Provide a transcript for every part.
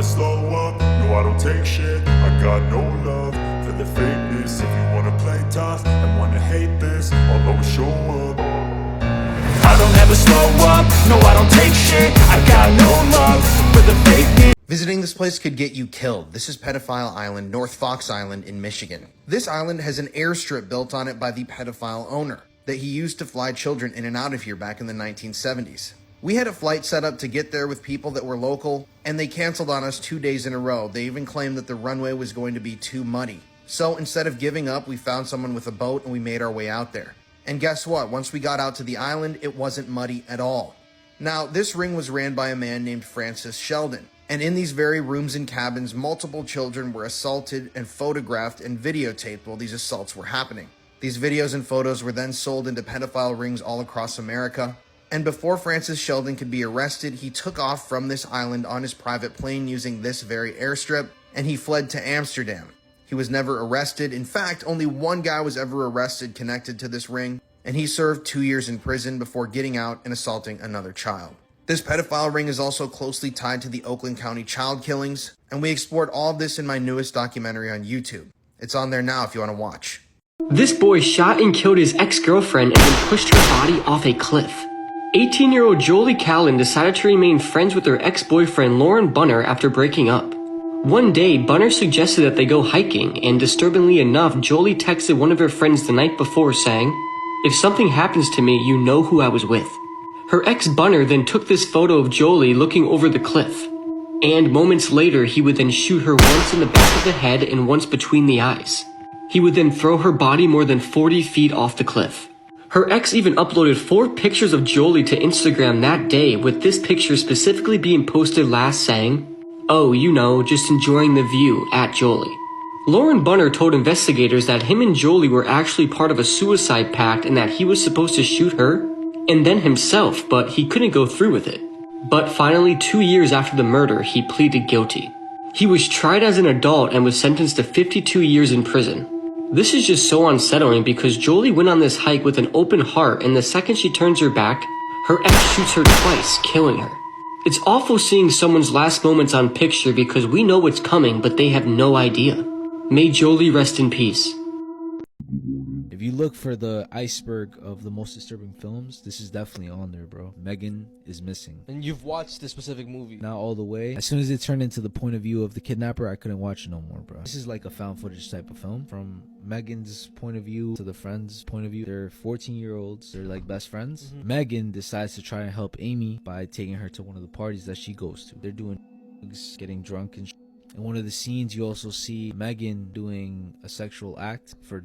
slow up, no I don't take shit. I got no love for the fakeness. If you wanna play tough and wanna hate this, I'll always show up. I don't ever slow up, no I don't take shit. I got no love for the fakeness. Visiting this place could get you killed. This is Pedophile Island, North Fox Island in Michigan. This island has an airstrip built on it by the pedophile owner that he used to fly children in and out of here back in the 1970s. We had a flight set up to get there with people that were local, and they canceled on us 2 days in a row. They even claimed that the runway was going to be too muddy. So instead of giving up, we found someone with a boat and we made our way out there. And guess what? Once we got out to the island, it wasn't muddy at all. Now, this ring was ran by a man named Francis Sheldon. And in these very rooms and cabins, multiple children were assaulted and photographed and videotaped while these assaults were happening. These videos and photos were then sold into pedophile rings all across America. And before Francis Sheldon could be arrested, he took off from this island on his private plane using this very airstrip, and he fled to Amsterdam. He was never arrested. In fact, only one guy was ever arrested connected to this ring, and he served 2 years in prison before getting out and assaulting another child. This pedophile ring is also closely tied to the Oakland County child killings, and we explored all of this in my newest documentary on YouTube. It's on there now if you want to watch. This boy shot and killed his ex-girlfriend and then pushed her body off a cliff. 18-year-old Jolie Callan decided to remain friends with her ex-boyfriend Lauren Bunner after breaking up. One day, Bunner suggested that they go hiking, and disturbingly enough, Jolie texted one of her friends the night before saying, "If something happens to me, you know who I was with." Her ex Bunner then took this photo of Jolie looking over the cliff. And moments later, he would then shoot her once in the back of the head and once between the eyes. He would then throw her body more than 40 feet off the cliff. Her ex even uploaded 4 pictures of Jolie to Instagram that day, with this picture specifically being posted last saying, "Oh, you know, just enjoying the view, at Jolie." Lauren Bunner told investigators that him and Jolie were actually part of a suicide pact and that he was supposed to shoot her and then himself, but he couldn't go through with it. But finally, 2 years after the murder, he pleaded guilty. He was tried as an adult and was sentenced to 52 years in prison. This is just so unsettling because Jolie went on this hike with an open heart, and the second she turns her back, her ex shoots her twice, killing her. It's awful seeing someone's last moments on picture because we know what's coming, but they have no idea. May Jolie rest in peace. If you look for the iceberg of the most disturbing films, this is definitely on there, bro. Megan is missing. And you've watched this specific movie? Not all the way. As soon as it turned into the point of view of the kidnapper, I couldn't watch it no more, bro. This is like a found footage type of film. From Megan's point of view to the friend's point of view. They're 14-year-olds. They're like best friends. Megan decides to try and help Amy by taking her to one of the parties that she goes to. They're doing drugs, getting drunk and in one of the scenes, you also see Megan doing a sexual act for.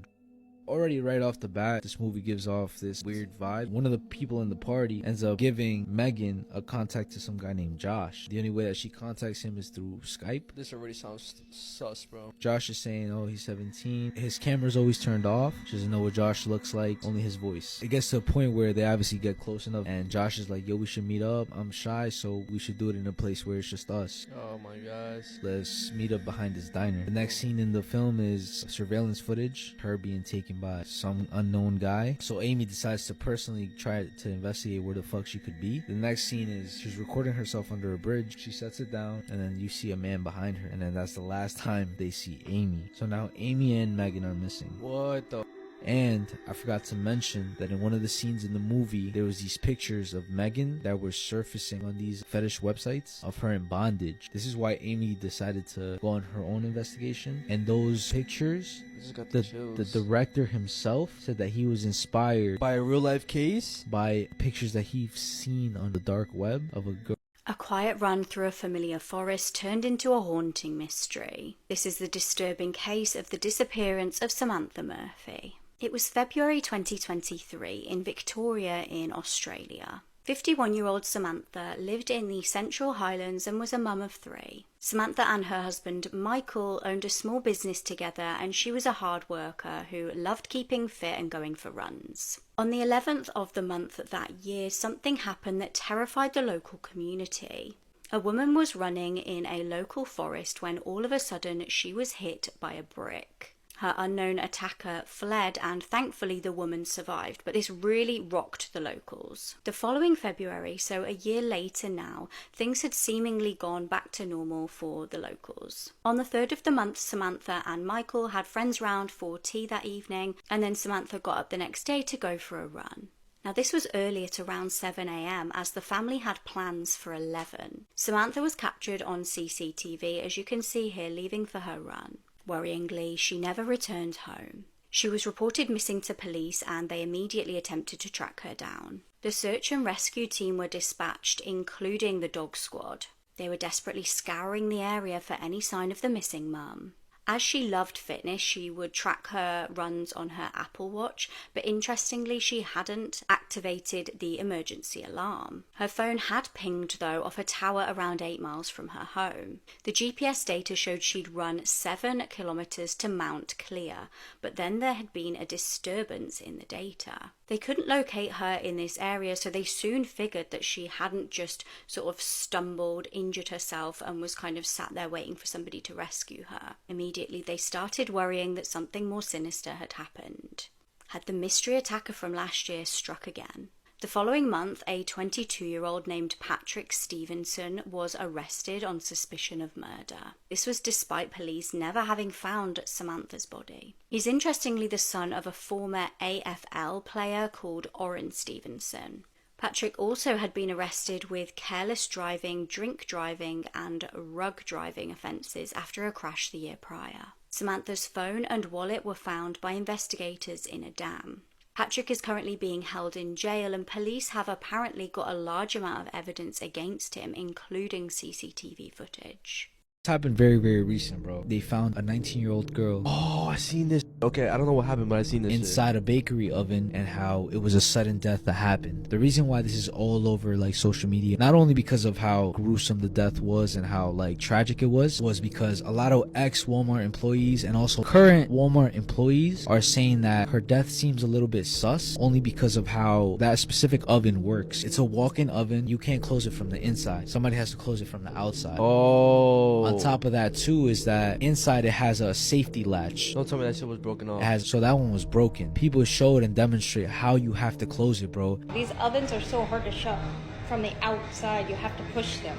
Already right off the bat, this movie gives off this weird vibe. One of the people in the party ends up giving Megan a contact to some guy named Josh. The only way that she contacts him is through Skype. This already sounds sus, bro. Josh is saying, oh, he's 17. His camera's always turned off. She doesn't know what Josh looks like, only his voice. It gets to a point where they obviously get close enough, and Josh is like, yo, we should meet up. I'm shy, so we should do it in a place where it's just us. Oh my gosh. Let's meet up behind this diner. The next scene in the film is surveillance footage, her being taken by some unknown guy. So Amy decides to personally try to investigate where the fuck she could be. The next scene is she's recording herself under a bridge. She sets it down, and then you see a man behind her, and then that's the last time they see Amy. So now Amy and Megan are missing. What the? And I forgot to mention that in one of the scenes in the movie, there was these pictures of Megan that were surfacing on these fetish websites of her in bondage. This is why Amy decided to go on her own investigation. And those pictures, the director himself said that he was inspired by a real life case, by pictures that he's seen on the dark web of a girl. A quiet run through a familiar forest turned into a haunting mystery. This is the disturbing case of the disappearance of Samantha Murphy. It was February 2023 in Victoria in Australia. 51-year-old Samantha lived in the Central Highlands and was a mum of 3. Samantha and her husband Michael owned a small business together, and she was a hard worker who loved keeping fit and going for runs. On the 11th of the month that year, something happened that terrified the local community. A woman was running in a local forest when all of a sudden she was hit by a brick. Her unknown attacker fled and thankfully the woman survived, but this really rocked the locals. The following February, so a year later now, things had seemingly gone back to normal for the locals. On the 3rd of the month, Samantha and Michael had friends round for tea that evening, and then Samantha got up the next day to go for a run. Now this was early at around 7 a.m. as the family had plans for 11. Samantha was captured on CCTV, as you can see here, leaving for her run. Worryingly, she never returned home. She was reported missing to police and they immediately attempted to track her down. The search and rescue team were dispatched, including the dog squad. They were desperately scouring the area for any sign of the missing mum. As she loved fitness, she would track her runs on her Apple Watch, but interestingly, she hadn't activated the emergency alarm. Her phone had pinged, though, off a tower around 8 miles from her home. The GPS data showed she'd run 7 kilometers to Mount Clear, but then there had been a disturbance in the data. They couldn't locate her in this area, so they soon figured that she hadn't just sort of stumbled, injured herself, and was kind of sat there waiting for somebody to rescue her. Immediately, they started worrying that something more sinister had happened. Had the mystery attacker from last year struck again? The following month, a 22-year-old named Patrick Stevenson was arrested on suspicion of murder. This was despite police never having found Samantha's body. He's interestingly the son of a former AFL player called Orrin Stevenson. Patrick also had been arrested with careless driving, drink driving, and rug driving offences after a crash the year prior. Samantha's phone and wallet were found by investigators in a dam. Patrick is currently being held in jail, and police have apparently got a large amount of evidence against him, including CCTV footage. This happened very, very recent, bro. They found a 19-year-old girl. Oh, I seen this. Okay, I don't know what happened, but I seen this inside a bakery oven, and how it was a sudden death that happened. The reason why this is all over like social media, not only because of how gruesome the death was and how like tragic it was because a lot of ex-Walmart employees and also current Walmart employees are saying that her death seems a little bit sus, only because of how that specific oven works. It's a walk-in oven. You can't close it from the inside. Somebody has to close it from the outside. Oh. On top of that too is that inside it has a safety latch. Don't tell me that shit was broken off. So that one was broken. People showed and demonstrate how you have to close it, bro. These ovens are so hard to shut from the outside. You have to push them.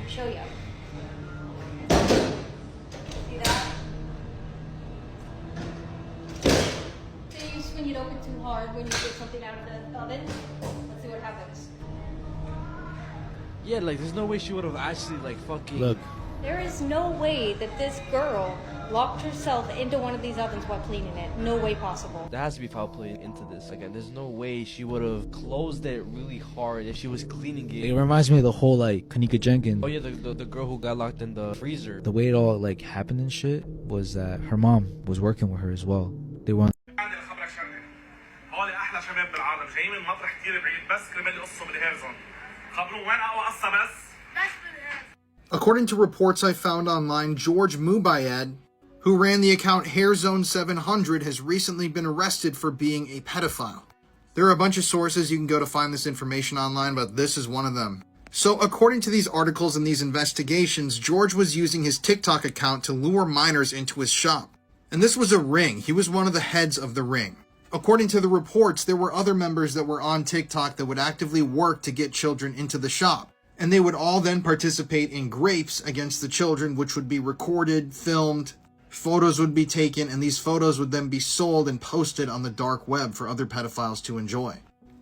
I'll show you. See that? So you swing it open too hard when you get something out of the oven. Let's see what happens. Yeah, like there's no way she would have actually like fucking. Look. There is no way that this girl locked herself into one of these ovens while cleaning it. No way possible. There has to be foul play into this. Like, there's no way she would have closed it really hard if she was cleaning it. It reminds me of the whole like Kanika Jenkins. Oh yeah, the girl who got locked in the freezer. The way it all like happened and shit was that her mom was working with her as well. They were. According to reports I found online, George Mubayed, who ran the account HairZone700, has recently been arrested for being a pedophile. There are a bunch of sources you can go to find this information online, but this is one of them. So according to these articles and these investigations, George was using his TikTok account to lure minors into his shop. And this was a ring. He was one of the heads of the ring. According to the reports, there were other members that were on TikTok that would actively work to get children into the shop. And they would all then participate in grapes against the children, which would be recorded, filmed, photos would be taken, and these photos would then be sold and posted on the dark web for other pedophiles to enjoy.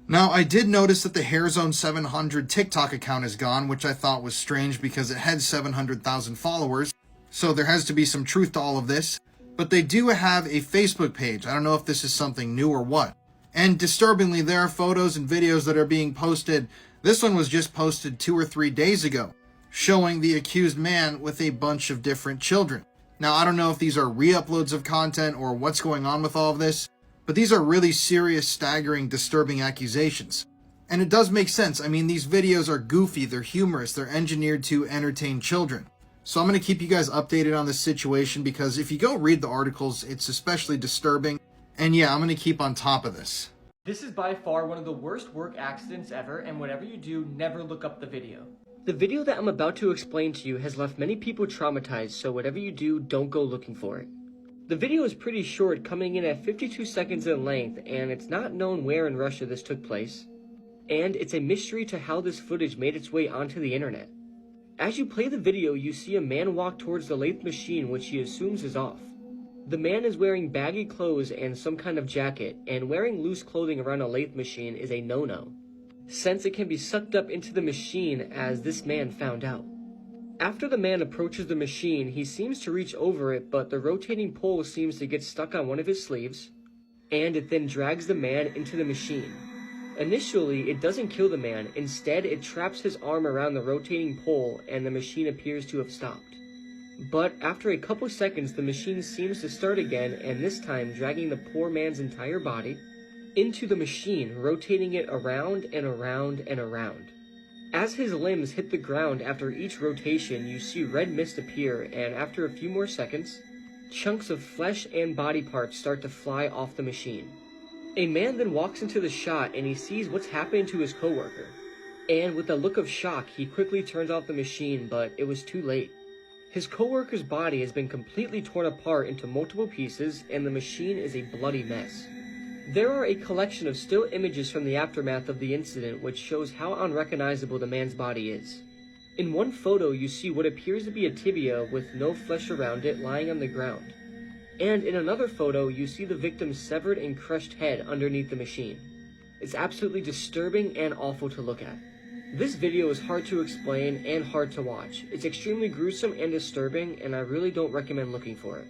Now, I did notice that the HairZone700 TikTok account is gone, which I thought was strange because it had 700,000 followers, so there has to be some truth to all of this. But they do have a Facebook page. I don't know if this is something new or what. And disturbingly, there are photos and videos that are being posted. This one was just posted 2 or 3 days ago, showing the accused man with a bunch of different children. Now, I don't know if these are re-uploads of content or what's going on with all of this, but these are really serious, staggering, disturbing accusations. And it does make sense. I mean, these videos are goofy, they're humorous, they're engineered to entertain children. So I'm going to keep you guys updated on this situation because if you go read the articles, it's especially disturbing. And yeah, I'm going to keep on top of this. This is by far one of the worst work accidents ever, and whatever you do, never look up the video. The video that I'm about to explain to you has left many people traumatized, so whatever you do, don't go looking for it. The video is pretty short, coming in at 52 seconds in length, and it's not known where in Russia this took place. And it's a mystery to how this footage made its way onto the internet. As you play the video, you see a man walk towards the lathe machine, which he assumes is off. The man is wearing baggy clothes and some kind of jacket, and wearing loose clothing around a lathe machine is a no-no, since it can be sucked up into the machine, as this man found out. After the man approaches the machine, he seems to reach over it, but the rotating pole seems to get stuck on one of his sleeves, and it then drags the man into the machine. Initially, it doesn't kill the man, instead it traps his arm around the rotating pole and the machine appears to have stopped. But after a couple seconds, the machine seems to start again, and this time dragging the poor man's entire body into the machine, rotating it around and around and around. As his limbs hit the ground after each rotation, you see red mist appear, and after a few more seconds, chunks of flesh and body parts start to fly off the machine. A man then walks into the shot and he sees what's happening to his coworker. And with a look of shock, he quickly turns off the machine, but it was too late. His coworker's body has been completely torn apart into multiple pieces, and the machine is a bloody mess. There are a collection of still images from the aftermath of the incident which shows how unrecognizable the man's body is. In one photo, you see what appears to be a tibia with no flesh around it lying on the ground. And in another photo, you see the victim's severed and crushed head underneath the machine. It's absolutely disturbing and awful to look at. This video is hard to explain and hard to watch. It's extremely gruesome and disturbing, and I really don't recommend looking for it.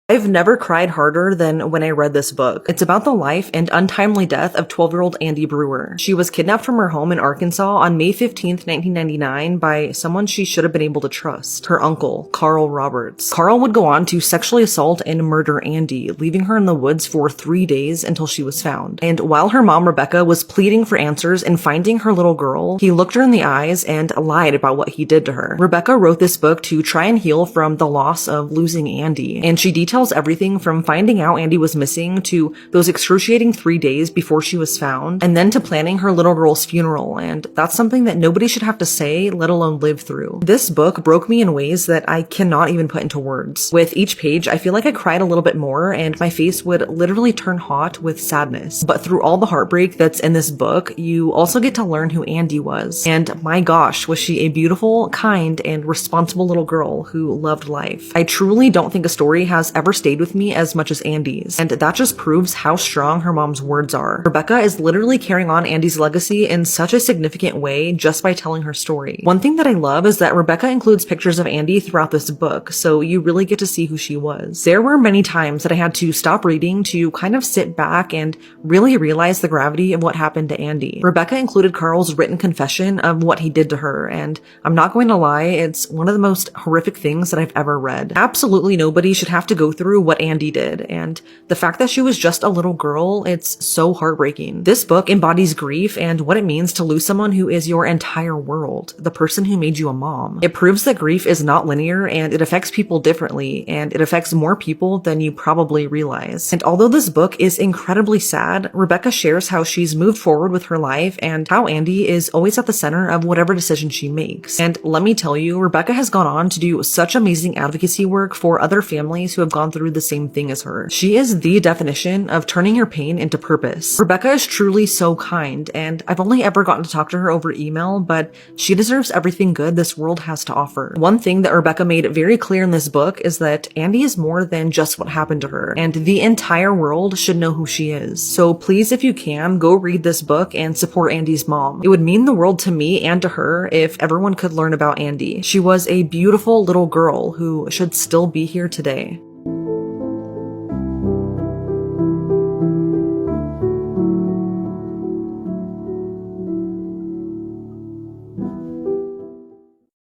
I've never cried harder than when I read this book. It's about the life and untimely death of 12-year-old Andy Brewer. She was kidnapped from her home in Arkansas on May 15th, 1999 by someone she should have been able to trust, her uncle, Carl Roberts. Carl would go on to sexually assault and murder Andy, leaving her in the woods for 3 days until she was found. And while her mom, Rebecca, was pleading for answers and finding her little girl, he looked her in the eyes and lied about what he did to her. Rebecca wrote this book to try and heal from the loss of losing Andy, and she details everything from finding out Andy was missing to those excruciating 3 days before she was found, and then to planning her little girl's funeral, and that's something that nobody should have to say, let alone live through. This book broke me in ways that I cannot even put into words. With each page, I feel like I cried a little bit more, and my face would literally turn hot with sadness. But through all the heartbreak that's in this book, you also get to learn who Andy was. And my gosh, was she a beautiful, kind, and responsible little girl who loved life. I truly don't think a story has ever stayed with me as much as Andy's, and that just proves how strong her mom's words are. Rebecca is literally carrying on Andy's legacy in such a significant way just by telling her story. One thing that I love is that Rebecca includes pictures of Andy throughout this book, so you really get to see who she was. There were many times that I had to stop reading to kind of sit back and really realize the gravity of what happened to Andy. Rebecca included Carl's written confession of what he did to her, and I'm not going to lie, it's one of the most horrific things that I've ever read. Absolutely nobody should have to go through what Andy did, and the fact that she was just a little girl, it's so heartbreaking. This book embodies grief and what it means to lose someone who is your entire world, the person who made you a mom. It proves that grief is not linear, and it affects people differently, and it affects more people than you probably realize. And although this book is incredibly sad, Rebecca shares how she's moved forward with her life and how Andy is always at the center of whatever decision she makes. And let me tell you, Rebecca has gone on to do such amazing advocacy work for other families who have gone through the same thing as her. She is the definition of turning your pain into purpose. Rebecca is truly so kind, and I've only ever gotten to talk to her over email, but she deserves everything good this world has to offer. One thing that Rebecca made very clear in this book is that Andy is more than just what happened to her, and the entire world should know who she is. So please, if you can, go read this book and support Andy's mom. It would mean the world to me and to her if everyone could learn about Andy. She was a beautiful little girl who should still be here today.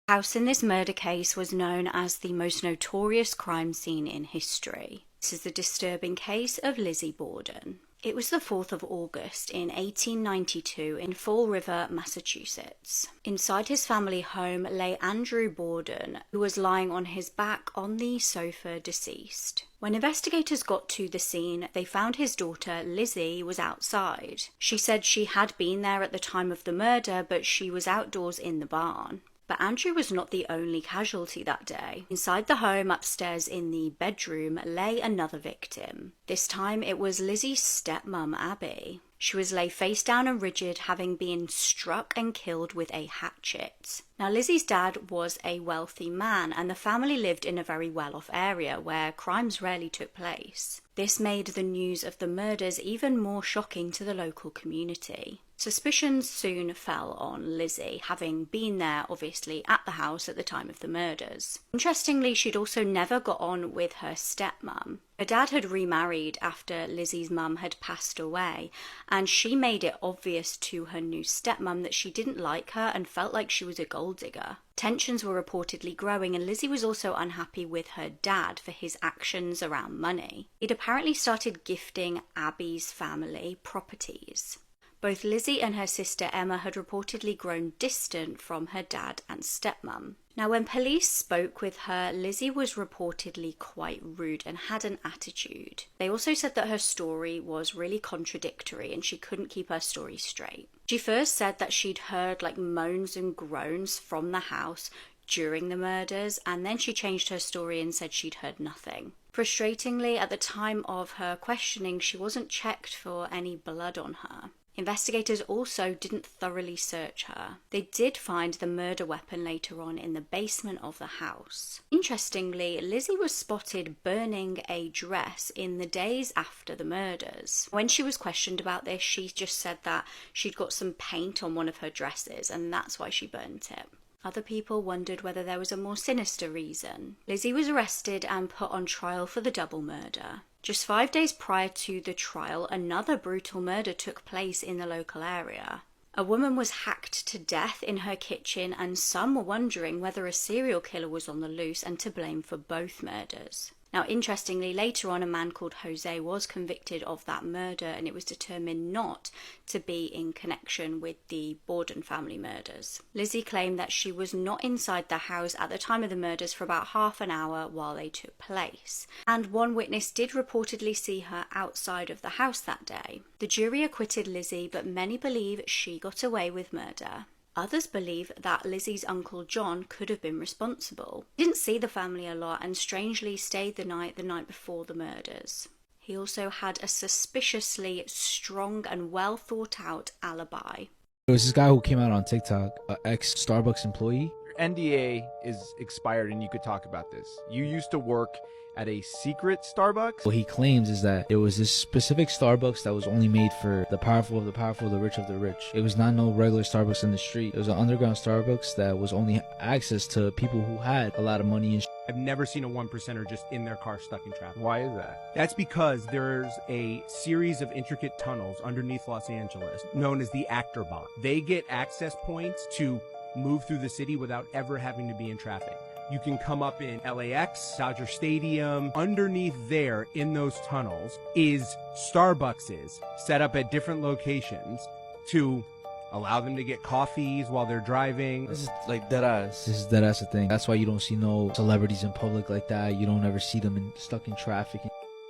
The house in this murder case was known as the most notorious crime scene in history. This is the disturbing case of Lizzie Borden. It was the 4th of August in 1892 in Fall River, Massachusetts. Inside his family home lay Andrew Borden, who was lying on his back on the sofa deceased. When investigators got to the scene, they found his daughter, Lizzie, was outside. She said she had been there at the time of the murder, but she was outdoors in the barn. But Andrew was not the only casualty that day. Inside the home upstairs in the bedroom lay another victim. This time it was Lizzie's stepmom, Abby. She was lay face down and rigid, having been struck and killed with a hatchet. Now, Lizzie's dad was a wealthy man, and the family lived in a very well-off area where crimes rarely took place. This made the news of the murders even more shocking to the local community. Suspicions soon fell on Lizzie, having been there, obviously, at the house at the time of the murders. Interestingly, she'd also never got on with her stepmom. Her dad had remarried after Lizzie's mum had passed away, and she made it obvious to her new stepmom that she didn't like her and felt like she was a gold digger. Tensions were reportedly growing, and Lizzie was also unhappy with her dad for his actions around money. He'd apparently started gifting Abby's family properties. Both Lizzie and her sister Emma had reportedly grown distant from her dad and stepmom. Now, when police spoke with her, Lizzie was reportedly quite rude and had an attitude. They also said that her story was really contradictory and she couldn't keep her story straight. She first said that she'd heard moans and groans from the house during the murders, and then she changed her story and said she'd heard nothing. Frustratingly, at the time of her questioning, she wasn't checked for any blood on her. Investigators also didn't thoroughly search her. They did find the murder weapon later on in the basement of the house. Interestingly, Lizzie was spotted burning a dress in the days after the murders. When she was questioned about this, she just said that she'd got some paint on one of her dresses and that's why she burnt it. Other people wondered whether there was a more sinister reason. Lizzie was arrested and put on trial for the double murder. Just 5 days prior to the trial, another brutal murder took place in the local area. A woman was hacked to death in her kitchen, and some were wondering whether a serial killer was on the loose and to blame for both murders. Now, interestingly, later on, a man called Jose was convicted of that murder, and it was determined not to be in connection with the Borden family murders. Lizzie claimed that she was not inside the house at the time of the murders for about half an hour while they took place, and one witness did reportedly see her outside of the house that day. The jury acquitted Lizzie, but many believe she got away with murder. Others believe that Lizzie's uncle John could have been responsible. He didn't see the family a lot and strangely stayed the night before the murders. He also had a suspiciously strong and well thought out alibi. There was this guy who came out on TikTok, an ex-Starbucks employee. NDA is expired and you could talk about this. You used to work at a secret Starbucks? What he claims is that there was this specific Starbucks that was only made for the powerful of the powerful, the rich of the rich. It was not no regular Starbucks in the street. It was an underground Starbucks that was only access to people who had a lot of money and I've never seen a 1%er just in their car stuck in traffic. Why is that? That's because there's a series of intricate tunnels underneath Los Angeles known as the Actor Bot. They get access points to move through the city without ever having to be in traffic. You can come up in LAX, Dodger Stadium. Underneath there in those tunnels is Starbuckses set up at different locations to allow them to get coffees while they're driving. This is like dead ass. This is dead ass a thing. That's why you don't see no celebrities in public like that. You don't ever see them stuck in traffic.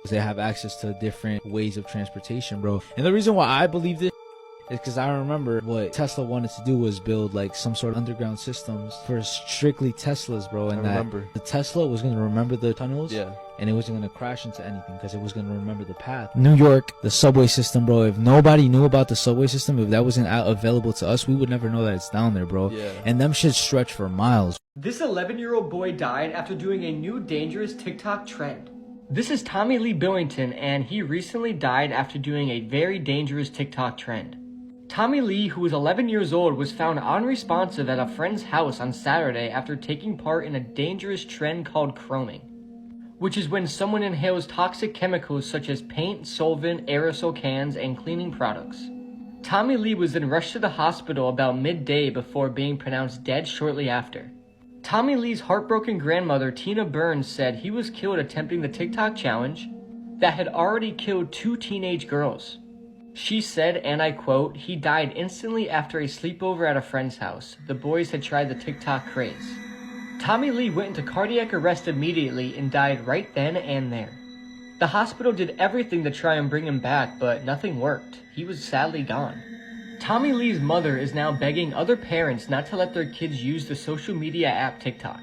They have access to different ways of transportation, bro. And the reason why I believe this is because I remember what Tesla wanted to do was build some sort of underground systems for strictly Teslas, bro. And the Tesla was going to remember the tunnels. Yeah. And it wasn't going to crash into anything because it was going to remember the path. New York, the subway system, bro. If nobody knew about the subway system, if that wasn't available to us, we would never know that it's down there, bro. Yeah. And them shit stretch for miles. This 11-year-old boy died after doing a new dangerous TikTok trend. This is Tommy Lee Billington, and he recently died after doing a very dangerous TikTok trend. Tommy Lee, who was 11 years old, was found unresponsive at a friend's house on Saturday after taking part in a dangerous trend called chroming, which is when someone inhales toxic chemicals such as paint, solvent, aerosol cans, and cleaning products. Tommy Lee was then rushed to the hospital about midday before being pronounced dead shortly after. Tommy Lee's heartbroken grandmother, Tina Burns, said he was killed attempting the TikTok challenge that had already killed 2 teenage girls. She said, and I quote, "He died instantly after a sleepover at a friend's house. The boys had tried the TikTok craze." Tommy Lee went into cardiac arrest immediately and died right then and there. The hospital did everything to try and bring him back, but nothing worked. He was sadly gone. Tommy Lee's mother is now begging other parents not to let their kids use the social media app TikTok,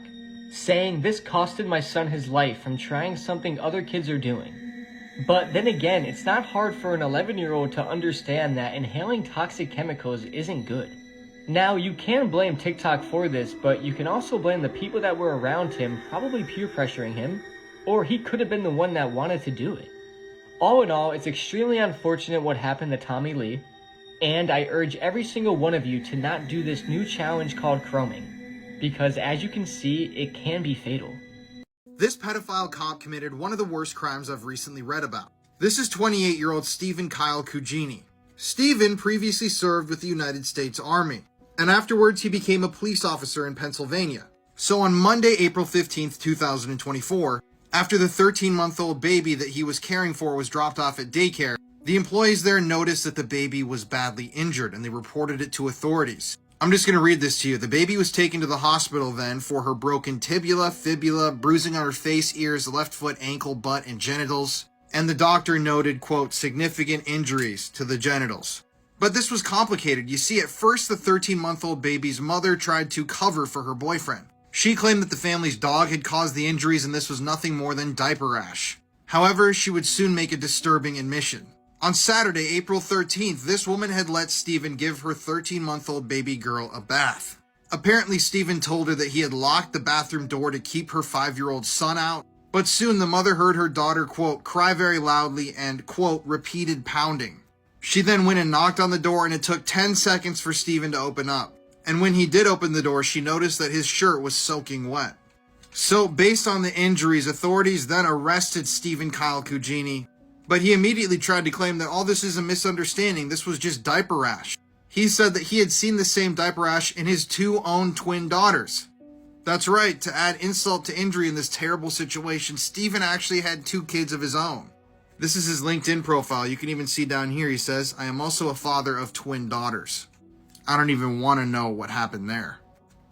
saying this costed my son his life from trying something other kids are doing. But then again, it's not hard for an 11-year-old to understand that inhaling toxic chemicals isn't good. Now, you can blame TikTok for this, but you can also blame the people that were around him probably peer pressuring him, or he could have been the one that wanted to do it. All in all, it's extremely unfortunate what happened to Tommy Lee, and I urge every single one of you to not do this new challenge called chroming, because as you can see, it can be fatal. This pedophile cop committed one of the worst crimes I've recently read about. This is 28-year-old Stephen Kyle Cugini. Stephen previously served with the United States Army, and afterwards he became a police officer in Pennsylvania. So on Monday, April 15th, 2024, after the 13-month-old baby that he was caring for was dropped off at daycare, the employees there noticed that the baby was badly injured and they reported it to authorities. I'm just going to read this to you. The baby was taken to the hospital then for her broken tibia, fibula, bruising on her face, ears, left foot, ankle, butt, and genitals. And the doctor noted, quote, significant injuries to the genitals. But this was complicated. You see, at first the 13-month-old baby's mother tried to cover for her boyfriend. She claimed that the family's dog had caused the injuries and this was nothing more than diaper rash. However, she would soon make a disturbing admission. On Saturday, April 13th, this woman had let Stephen give her 13-month-old baby girl a bath. Apparently, Stephen told her that he had locked the bathroom door to keep her 5-year-old son out, but soon the mother heard her daughter, quote, cry very loudly and, quote, repeated pounding. She then went and knocked on the door and it took 10 seconds for Stephen to open up. And when he did open the door, she noticed that his shirt was soaking wet. So, based on the injuries, authorities then arrested Stephen Kyle Cugini, but he immediately tried to claim that all this is a misunderstanding. This was just diaper rash. He said that he had seen the same diaper rash in his 2 own twin daughters. That's right, to add insult to injury in this terrible situation, Stephen actually had 2 kids of his own. This is his LinkedIn profile. You can even see down here, he says, I am also a father of twin daughters. I don't even want to know what happened there.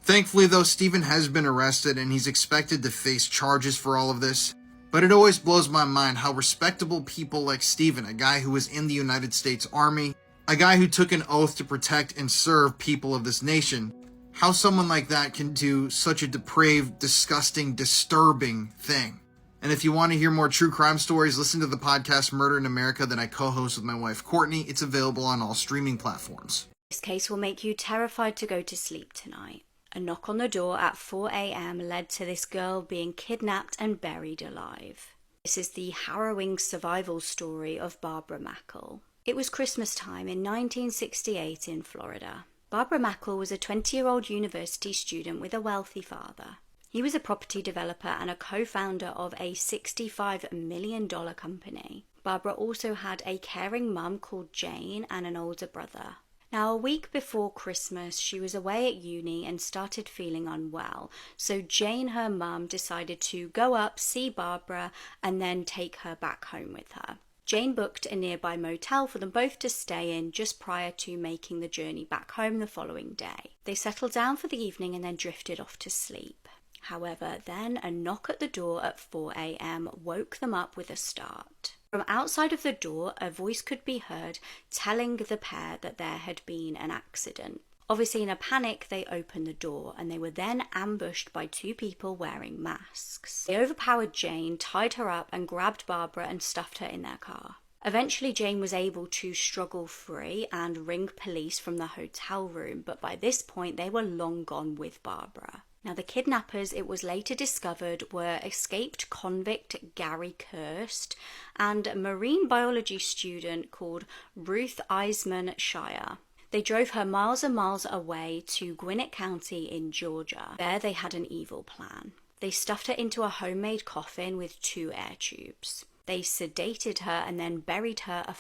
Thankfully, though, Stephen has been arrested and he's expected to face charges for all of this. But it always blows my mind how respectable people like Stephen, a guy who was in the United States Army, a guy who took an oath to protect and serve people of this nation, how someone like that can do such a depraved, disgusting, disturbing thing. And if you want to hear more true crime stories, listen to the podcast Murder in America that I co-host with my wife Courtney. It's available on all streaming platforms. This case will make you terrified to go to sleep tonight. A knock on the door at 4 a.m. led to this girl being kidnapped and buried alive. This is the harrowing survival story of Barbara Mackle. It was Christmas time in 1968 in Florida. Barbara Mackle was a 20-year-old university student with a wealthy father. He was a property developer and a co-founder of a $65 million company. Barbara also had a caring mum called Jane and an older brother. Now, a week before Christmas, she was away at uni and started feeling unwell, so Jane, her mum, decided to go up, see Barbara, and then take her back home with her. Jane booked a nearby motel for them both to stay in just prior to making the journey back home the following day. They settled down for the evening and then drifted off to sleep. However, then a knock at the door at 4 a.m. woke them up with a start. From outside of the door, a voice could be heard telling the pair that there had been an accident. Obviously, in a panic, they opened the door and they were then ambushed by 2 people wearing masks. They overpowered Jane, tied her up, and grabbed Barbara and stuffed her in their car. Eventually, Jane was able to struggle free and ring police from the hotel room, but by this point, they were long gone with Barbara. Now, the kidnappers, it was later discovered, were escaped convict Gary Kirst and a marine biology student called Ruth Eisman Shire. They drove her miles and miles away to Gwinnett County in Georgia. There they had an evil plan. They stuffed her into a homemade coffin with 2 air tubes. They sedated her and then buried her 1.5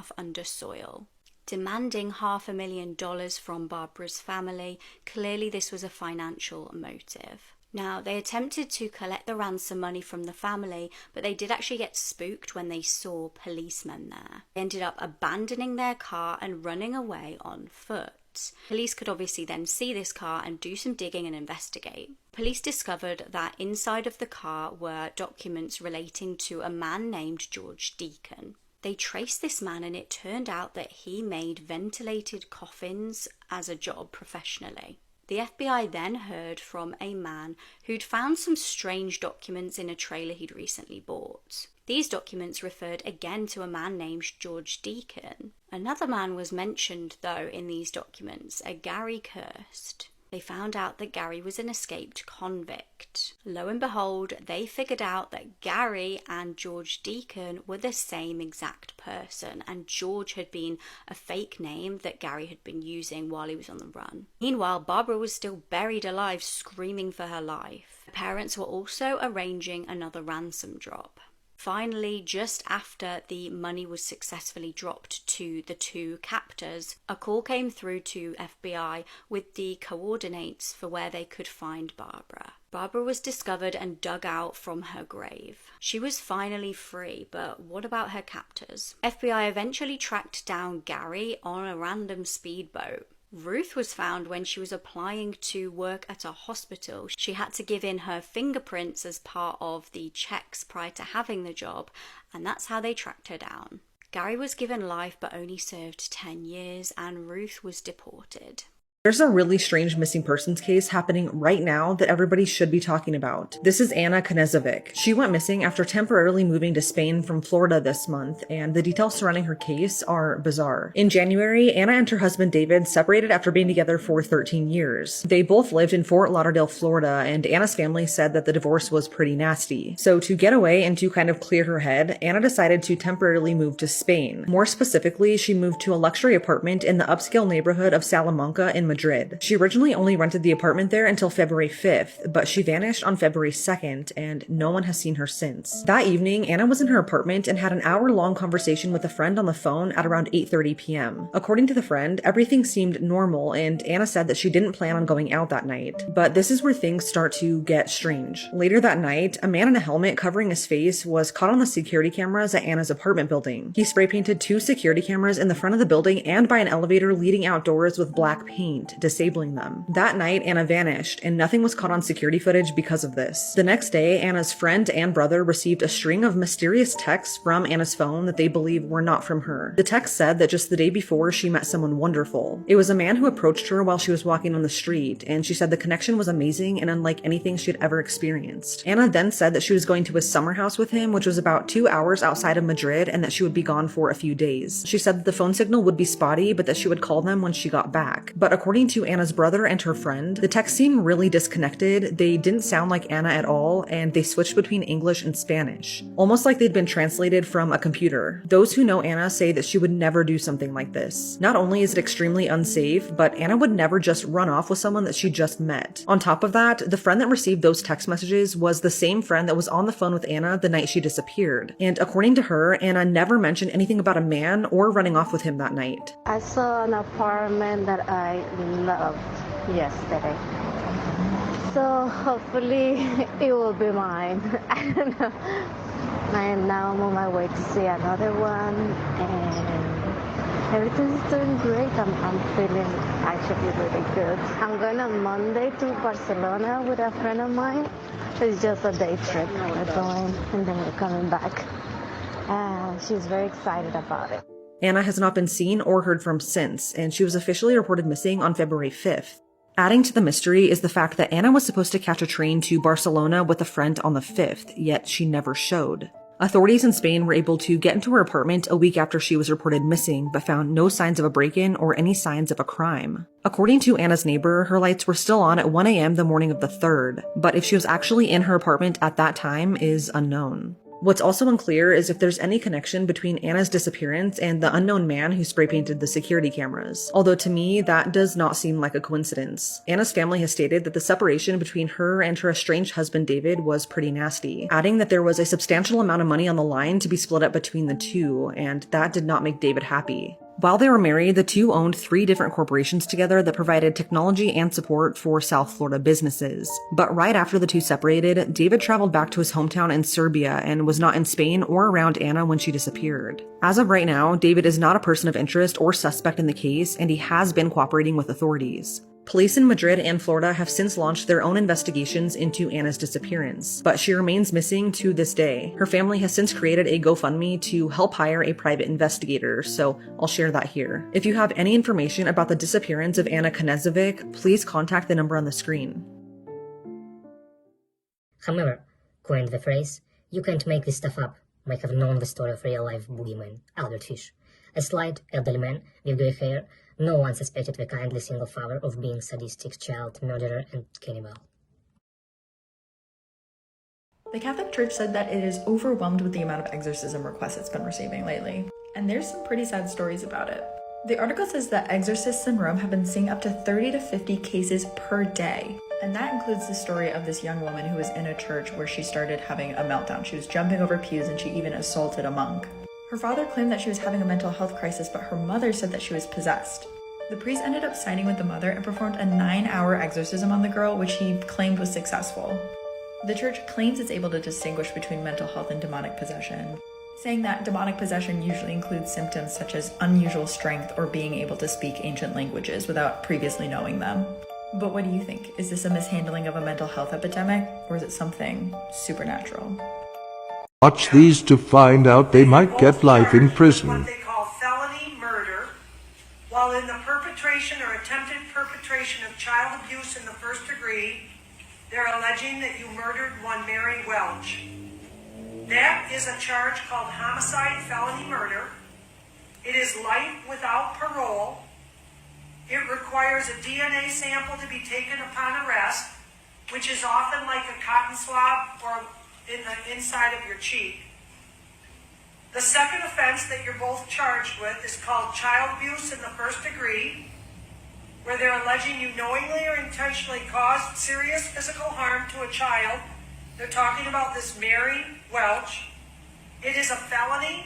feet under soil. Demanding $500,000 from Barbara's family, clearly this was a financial motive. Now, they attempted to collect the ransom money from the family, but they did actually get spooked when they saw policemen there. They ended up abandoning their car and running away on foot. Police could obviously then see this car and do some digging and investigate. Police discovered that inside of the car were documents relating to a man named George Deacon. They traced this man, and it turned out that he made ventilated coffins as a job professionally. The FBI then heard from a man who'd found some strange documents in a trailer he'd recently bought. These documents referred again to a man named George Deacon. Another man was mentioned, though, in these documents, a Gary Kirst. They found out that Gary was an escaped convict. Lo and behold, they figured out that Gary and George Deacon were the same exact person, and George had been a fake name that Gary had been using while he was on the run. Meanwhile, Barbara was still buried alive, screaming for her life. Her parents were also arranging another ransom drop. Finally, just after the money was successfully dropped to the two captors, a call came through to FBI with the coordinates for where they could find Barbara. Barbara was discovered and dug out from her grave. She was finally free, but what about her captors? FBI eventually tracked down Gary on a random speedboat. Ruth was found when she was applying to work at a hospital. She had to give in her fingerprints as part of the checks prior to having the job, and that's how they tracked her down. Gary was given life but only served 10 years, and Ruth was deported. There's a really strange missing persons case happening right now that everybody should be talking about. This is Anna Knezovic. She went missing after temporarily moving to Spain from Florida this month, and the details surrounding her case are bizarre. In January, Anna and her husband David separated after being together for 13 years. They both lived in Fort Lauderdale, Florida, and Anna's family said that the divorce was pretty nasty. So to get away and to kind of clear her head, Anna decided to temporarily move to Spain. More specifically, she moved to a luxury apartment in the upscale neighborhood of Salamanca in Madrid. She originally only rented the apartment there until February 5th, but she vanished on February 2nd, and no one has seen her since. That evening, Anna was in her apartment and had an hour-long conversation with a friend on the phone at around 8:30 p.m. According to the friend, everything seemed normal, and Anna said that she didn't plan on going out that night. But this is where things start to get strange. Later that night, a man in a helmet covering his face was caught on the security cameras at Anna's apartment building. He spray-painted 2 security cameras in the front of the building and by an elevator leading outdoors with black paint, disabling them. That night, Anna vanished, and nothing was caught on security footage because of this. The next day, Anna's friend and brother received a string of mysterious texts from Anna's phone that they believe were not from her. The text said that just the day before, she met someone wonderful. It was a man who approached her while she was walking on the street, and she said the connection was amazing and unlike anything she had ever experienced. Anna then said that she was going to his summer house with him, which was about 2 hours outside of Madrid, and that she would be gone for a few days. She said that the phone signal would be spotty, but that she would call them when she got back. But according to Anna's brother and her friend, the texts seemed really disconnected, they didn't sound like Anna at all, and they switched between English and Spanish, almost like they'd been translated from a computer. Those who know Anna say that she would never do something like this. Not only is it extremely unsafe, but Anna would never just run off with someone that she just met. On top of that, the friend that received those text messages was the same friend that was on the phone with Anna the night she disappeared, and according to her, Anna never mentioned anything about a man or running off with him that night. I saw an apartment that I loved yesterday. So hopefully it will be mine. I don't know. And now I'm on my way to see another one, and everything's doing great. I'm feeling actually really good. I'm going on Monday to Barcelona with a friend of mine. It's just a day trip. We're going and then we're coming back. She's very excited about it. Anna has not been seen or heard from since, and she was officially reported missing on February 5th. Adding to the mystery is the fact that Anna was supposed to catch a train to Barcelona with a friend on the 5th, yet she never showed. Authorities in Spain were able to get into her apartment a week after she was reported missing, but found no signs of a break-in or any signs of a crime. According to Anna's neighbor, her lights were still on at 1 a.m. the morning of the 3rd, but if she was actually in her apartment at that time is unknown. What's also unclear is if there's any connection between Anna's disappearance and the unknown man who spray-painted the security cameras. Although to me, that does not seem like a coincidence. Anna's family has stated that the separation between her and her estranged husband David was pretty nasty, adding that there was a substantial amount of money on the line to be split up between the two, and that did not make David happy. While they were married, the two owned 3 different corporations together that provided technology and support for South Florida businesses. But right after the two separated, David traveled back to his hometown in Serbia and was not in Spain or around Anna when she disappeared. As of right now, David is not a person of interest or suspect in the case, and he has been cooperating with authorities. Police in Madrid and Florida have since launched their own investigations into Anna's disappearance, but she remains missing to this day. Her family has since created a GoFundMe to help hire a private investigator, so I'll share that here. If you have any information about the disappearance of Anna Knezovic, please contact the number on the screen. Hammer coined the phrase, "You can't make this stuff up," might have known the story of real-life boogeyman, Albert Fish. A slight, elderly man with grey hair, no one suspected the kindly single father of being sadistic child murderer and cannibal. The Catholic Church said that it is overwhelmed with the amount of exorcism requests it's been receiving lately, and there's some pretty sad stories about it. The article says that exorcists in Rome have been seeing up to 30 to 50 cases per day, and that includes the story of this young woman who was in a church where she started having a meltdown. She was jumping over pews and she even assaulted a monk. Her father claimed that she was having a mental health crisis, but her mother said that she was possessed. The priest ended up siding with the mother and performed a 9-hour exorcism on the girl, which he claimed was successful. The church claims it's able to distinguish between mental health and demonic possession, saying that demonic possession usually includes symptoms such as unusual strength or being able to speak ancient languages without previously knowing them. But what do you think? Is this a mishandling of a mental health epidemic, or is it something supernatural? Watch these to find out they might get life in prison. What they call felony murder, while in the perpetration or attempted perpetration of child abuse in the first degree, they're alleging that you murdered one Mary Welch. That is a charge called homicide felony murder. It is life without parole. It requires a DNA sample to be taken upon arrest, which is often like a cotton swab or in the inside of your cheek. The second offense that you're both charged with is called child abuse in the first degree, where they're alleging you knowingly or intentionally caused serious physical harm to a child. They're talking about this Mary Welch. It is a felony,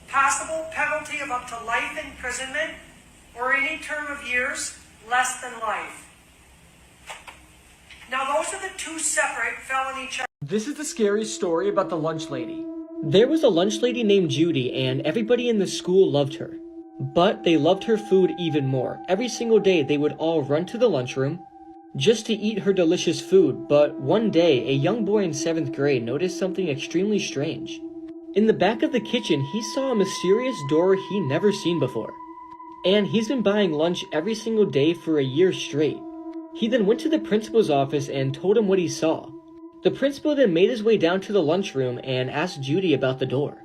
possible penalty of up to life imprisonment or any term of years less than life. Now those are the two separate felony charges. This is the scariest story about the lunch lady. There was a lunch lady named Judy, and everybody in the school loved her. But they loved her food even more. Every single day they would all run to the lunchroom just to eat her delicious food. But one day, a young boy in 7th grade noticed something extremely strange. In the back of the kitchen, he saw a mysterious door he never seen before. And he's been buying lunch every single day for a year straight. He then went to the principal's office and told him what he saw. The principal then made his way down to the lunchroom and asked Judy about the door.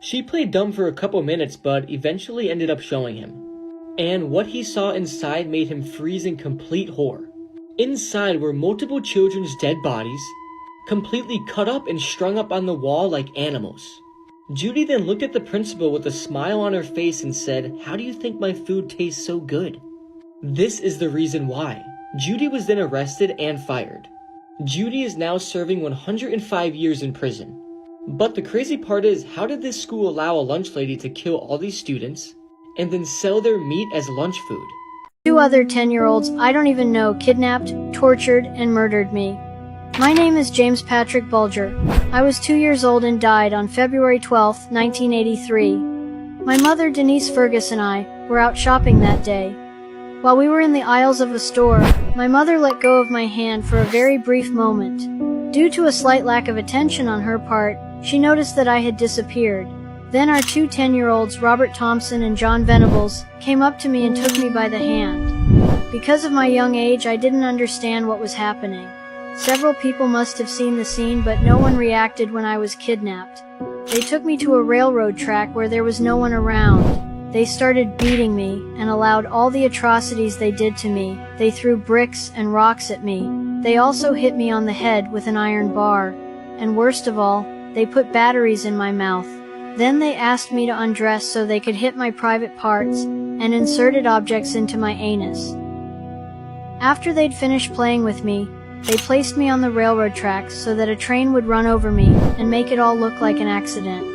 She played dumb for a couple minutes, but eventually ended up showing him. And what he saw inside made him freeze in complete horror. Inside were multiple children's dead bodies, completely cut up and strung up on the wall like animals. Judy then looked at the principal with a smile on her face and said, "How do you think my food tastes so good?" This is the reason why. Judy was then arrested and fired. Judy is now serving 105 years in prison. But the crazy part is, how did this school allow a lunch lady to kill all these students and then sell their meat as lunch food? 2 other 10-year-olds I don't even know kidnapped, tortured, and murdered me. My name is James Patrick Bulger. I was 2 years old and died on February 12, 1983. My mother Denise Fergus and I were out shopping that day. While we were in the aisles of a store, my mother let go of my hand for a very brief moment. Due to a slight lack of attention on her part, she noticed that I had disappeared. Then our 2 10-year-olds, Robert Thompson and John Venables, came up to me and took me by the hand. Because of my young age, I didn't understand what was happening. Several people must have seen the scene, but no one reacted when I was kidnapped. They took me to a railroad track where there was no one around. They started beating me and allowed all the atrocities they did to me. They threw bricks and rocks at me. They also hit me on the head with an iron bar. And worst of all, they put batteries in my mouth. Then they asked me to undress so they could hit my private parts and inserted objects into my anus. After they'd finished playing with me, they placed me on the railroad tracks so that a train would run over me and make it all look like an accident.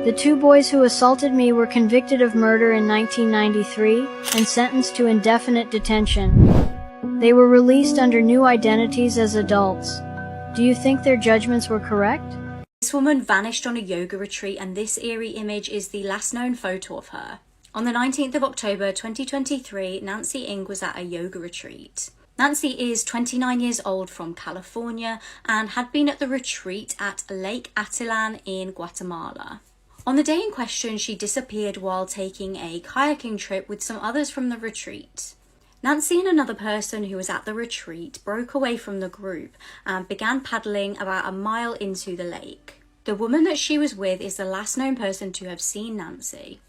The 2 boys who assaulted me were convicted of murder in 1993 and sentenced to indefinite detention. They were released under new identities as adults. Do you think their judgments were correct? This woman vanished on a yoga retreat, and this eerie image is the last known photo of her. On the 19th of October 2023, Nancy Ng was at a yoga retreat. Nancy is 29 years old from California and had been at the retreat at Lake Atilan in Guatemala. On the day in question, she disappeared while taking a kayaking trip with some others from the retreat. Nancy and another person who was at the retreat broke away from the group and began paddling about a mile into the lake. The woman that she was with is the last known person to have seen Nancy.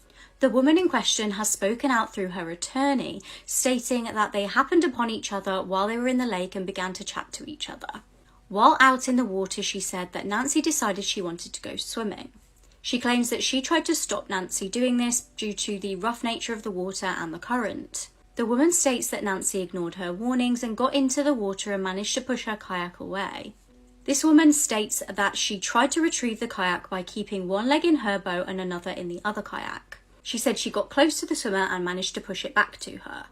The woman in question has spoken out through her attorney, stating that they happened upon each other while they were in the lake and began to chat to each other. While out in the water, she said that Nancy decided she wanted to go swimming. She claims that she tried to stop Nancy doing this due to the rough nature of the water and the current. The woman states that Nancy ignored her warnings and got into the water and managed to push her kayak away. This woman states that she tried to retrieve the kayak by keeping one leg in her boat and another in the other kayak. She said she got close to the swimmer and managed to push it back to her.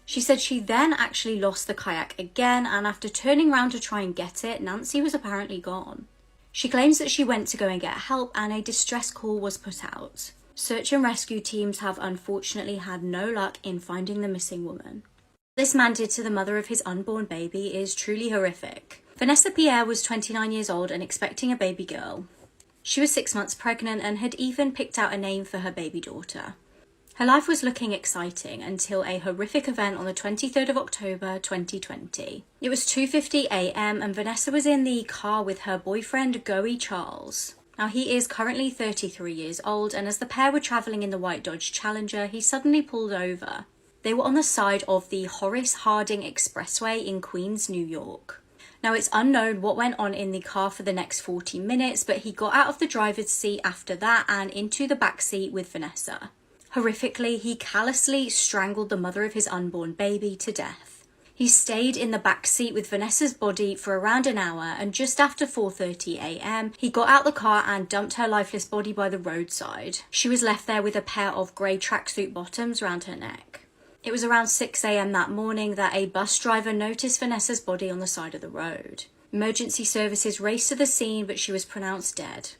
She said she then actually lost the kayak again, and after turning around to try and get it, Nancy was apparently gone. She claims that she went to go and get help and a distress call was put out. Search and rescue teams have unfortunately had no luck in finding the missing woman. This man did to the mother of his unborn baby is truly horrific. Vanessa Pierre was 29 years old and expecting a baby girl. She was 6 months pregnant and had even picked out a name for her baby daughter. Her life was looking exciting until a horrific event on the 23rd of October 2020. It was 2:50 a.m. and Vanessa was in the car with her boyfriend Goey Charles. Now he is currently 33 years old, and as the pair were travelling in the white Dodge Challenger, he suddenly pulled over. They were on the side of the Horace Harding Expressway in Queens, New York. Now, it's unknown what went on in the car for the next 40 minutes, but he got out of the driver's seat after that and into the back seat with Vanessa. Horrifically, he callously strangled the mother of his unborn baby to death. He stayed in the back seat with Vanessa's body for around an hour, and just after 4:30 a.m, he got out the car and dumped her lifeless body by the roadside. She was left there with a pair of grey tracksuit bottoms around her neck. It was around 6 a.m. that morning that a bus driver noticed Vanessa's body on the side of the road. Emergency services raced to the scene, but she was pronounced dead.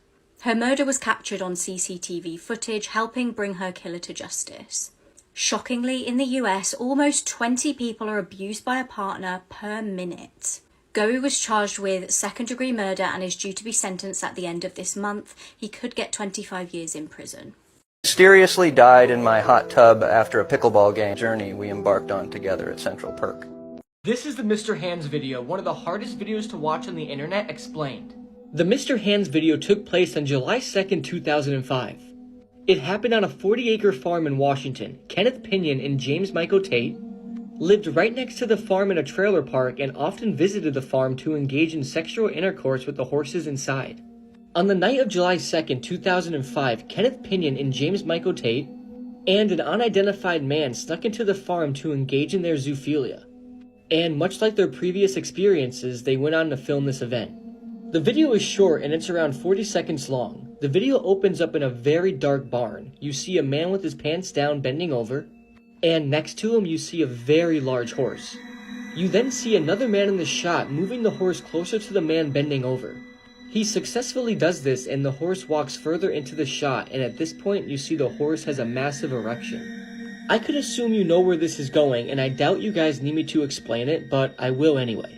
Her murder was captured on CCTV footage, helping bring her killer to justice. Shockingly, in the US, almost 20 people are abused by a partner per minute. Goey was charged with second-degree murder and is due to be sentenced at the end of this month. He could get 25 years in prison. Mysteriously died in my hot tub after a pickleball game journey we embarked on together at Central Perk. This is the Mr. Hands video, one of the hardest videos to watch on the internet, explained. The Mr. Hands video took place on July 2nd, 2005. It happened on a 40-acre farm in Washington. Kenneth Pinion and James Michael Tate lived right next to the farm in a trailer park and often visited the farm to engage in sexual intercourse with the horses inside. On the night of July 2nd, 2005, Kenneth Pinion and James Michael Tate and an unidentified man snuck into the farm to engage in their zoophilia. And much like their previous experiences, they went on to film this event. The video is short and it's around 40 seconds long. The video opens up in a very dark barn. You see a man with his pants down bending over, and next to him you see a very large horse. You then see another man in the shot moving the horse closer to the man bending over. He successfully does this and the horse walks further into the shot, and at this point you see the horse has a massive erection. I could assume you know where this is going, and I doubt you guys need me to explain it, but I will anyway.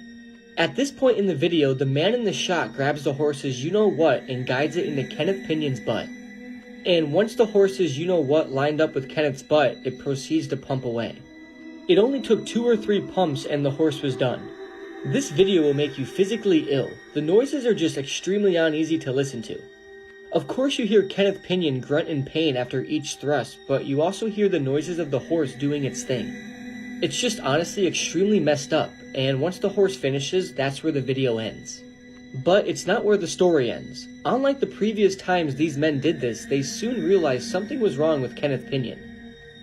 At this point in the video, the man in the shot grabs the horse's you-know-what and guides it into Kenneth Pinion's butt. And once the horse's you-know-what lined up with Kenneth's butt, it proceeds to pump away. It only took 2 or 3 pumps and the horse was done. This video will make you physically ill. The noises are just extremely uneasy to listen to. Of course you hear Kenneth Pinion grunt in pain after each thrust, but you also hear the noises of the horse doing its thing. It's just honestly extremely messed up, and once the horse finishes, that's where the video ends. But it's not where the story ends. Unlike the previous times these men did this, they soon realized something was wrong with Kenneth Pinion.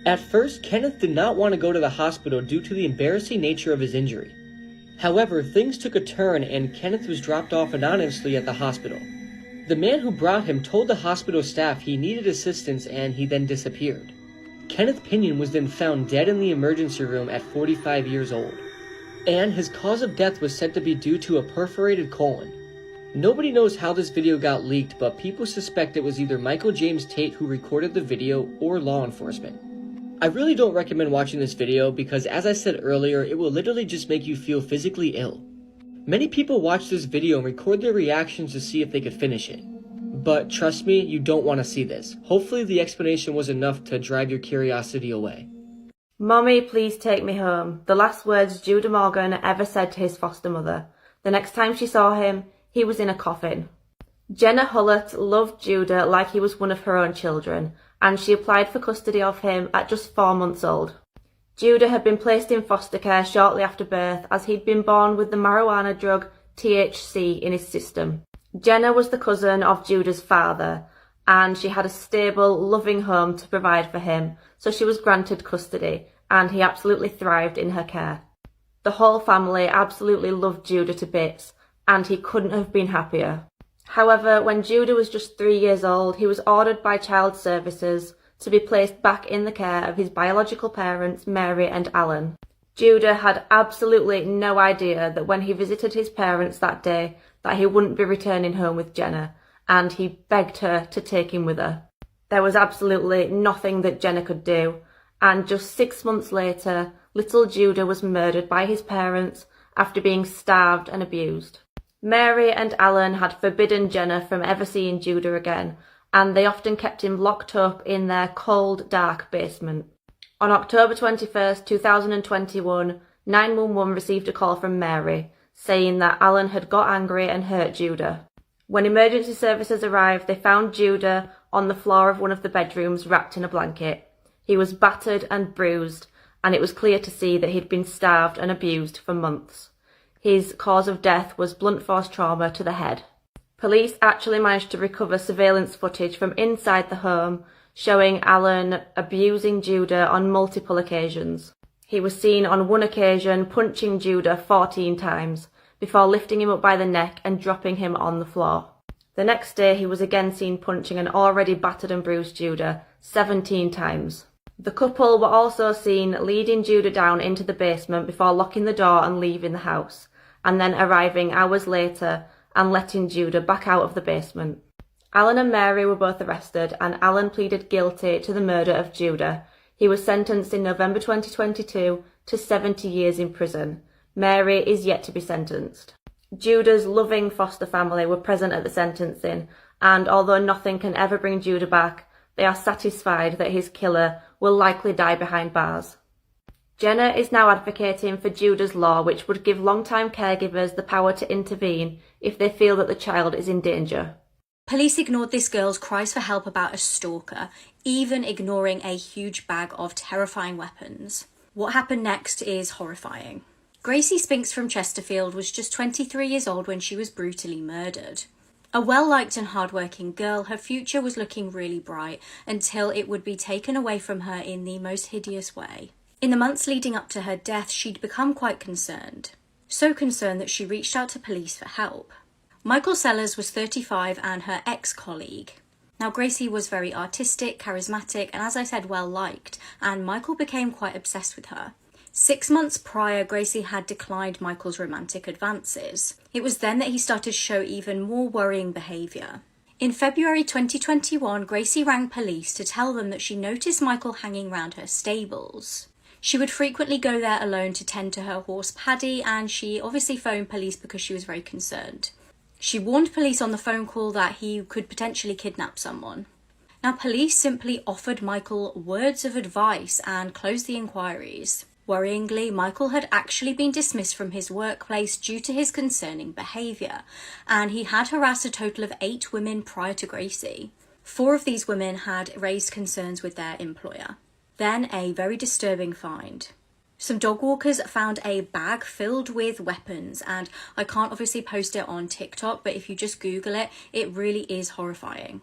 At first, Kenneth did not want to go to the hospital due to the embarrassing nature of his injury. However, things took a turn and Kenneth was dropped off anonymously at the hospital. The man who brought him told the hospital staff he needed assistance and he then disappeared. Kenneth Pinion was then found dead in the emergency room at 45 years old. And his cause of death was said to be due to a perforated colon. Nobody knows how this video got leaked, but people suspect it was either Michael James Tate who recorded the video or law enforcement. I really don't recommend watching this video because, as I said earlier, it will literally just make you feel physically ill. Many people watch this video and record their reactions to see if they could finish it. But trust me, you don't want to see this. Hopefully the explanation was enough to drive your curiosity away. "Mommy, please take me home." The last words Judah Morgan ever said to his foster mother. The next time she saw him, he was in a coffin. Jenna Hullett loved Judah like he was one of her own children, and she applied for custody of him at just 4 months old. Judah had been placed in foster care shortly after birth as he'd been born with the marijuana drug THC in his system. Jenna was the cousin of Judah's father, and she had a stable, loving home to provide for him, so she was granted custody, and he absolutely thrived in her care. The whole family absolutely loved Judah to bits, and he couldn't have been happier. However, when Judah was just 3 years old, he was ordered by Child Services to be placed back in the care of his biological parents, Mary and Alan. Judah had absolutely no idea that when he visited his parents that day, that he wouldn't be returning home with Jenna, and he begged her to take him with her. There was absolutely nothing that Jenna could do, and just 6 months later, little Judah was murdered by his parents after being starved and abused. Mary and Alan had forbidden Jenna from ever seeing Judah again, and they often kept him locked up in their cold, dark basement. On October 21st, 2021, 911 received a call from Mary, saying that Alan had got angry and hurt Judah. When emergency services arrived, they found Judah on the floor of one of the bedrooms wrapped in a blanket. He was battered and bruised, and it was clear to see that he'd been starved and abused for months. His cause of death was blunt force trauma to the head. Police actually managed to recover surveillance footage from inside the home, showing Alan abusing Judah on multiple occasions. He was seen on one occasion punching Judah 14 times, before lifting him up by the neck and dropping him on the floor. The next day he was again seen punching an already battered and bruised Judah 17 times. The couple were also seen leading Judah down into the basement before locking the door and leaving the house, and then arriving hours later and letting Judah back out of the basement. Alan and Mary were both arrested, and Alan pleaded guilty to the murder of Judah. He was sentenced in November 2022 to 70 years in prison. Mary is yet to be sentenced. Judah's loving foster family were present at the sentencing, and although nothing can ever bring Judah back, they are satisfied that his killer will likely die behind bars. Jenna is now advocating for Judah's law, which would give long-time caregivers the power to intervene if they feel that the child is in danger. Police ignored this girl's cries for help about a stalker, even ignoring a huge bag of terrifying weapons. What happened next is horrifying. Gracie Spinks from Chesterfield was just 23 years old when she was brutally murdered. A well-liked and hard-working girl, her future was looking really bright until it would be taken away from her in the most hideous way. In the months leading up to her death, she'd become quite concerned. So concerned that she reached out to police for help. Michael Sellers was 35 and her ex-colleague. Now Gracie was very artistic, charismatic, and as I said, well-liked, and Michael became quite obsessed with her. 6 months prior, Gracie had declined Michael's romantic advances. It was then that he started to show even more worrying behaviour. In February 2021, Gracie rang police to tell them that she noticed Michael hanging around her stables. She would frequently go there alone to tend to her horse Paddy, and she obviously phoned police because she was very concerned. She warned police on the phone call that he could potentially kidnap someone. Now, police simply offered Michael words of advice and closed the inquiries. Worryingly, Michael had actually been dismissed from his workplace due to his concerning behaviour, and he had harassed a total of 8 women prior to Gracie. 4 of these women had raised concerns with their employer. Then a very disturbing find. Some dog walkers found a bag filled with weapons, and I can't obviously post it on TikTok, but if you just Google it, it really is horrifying.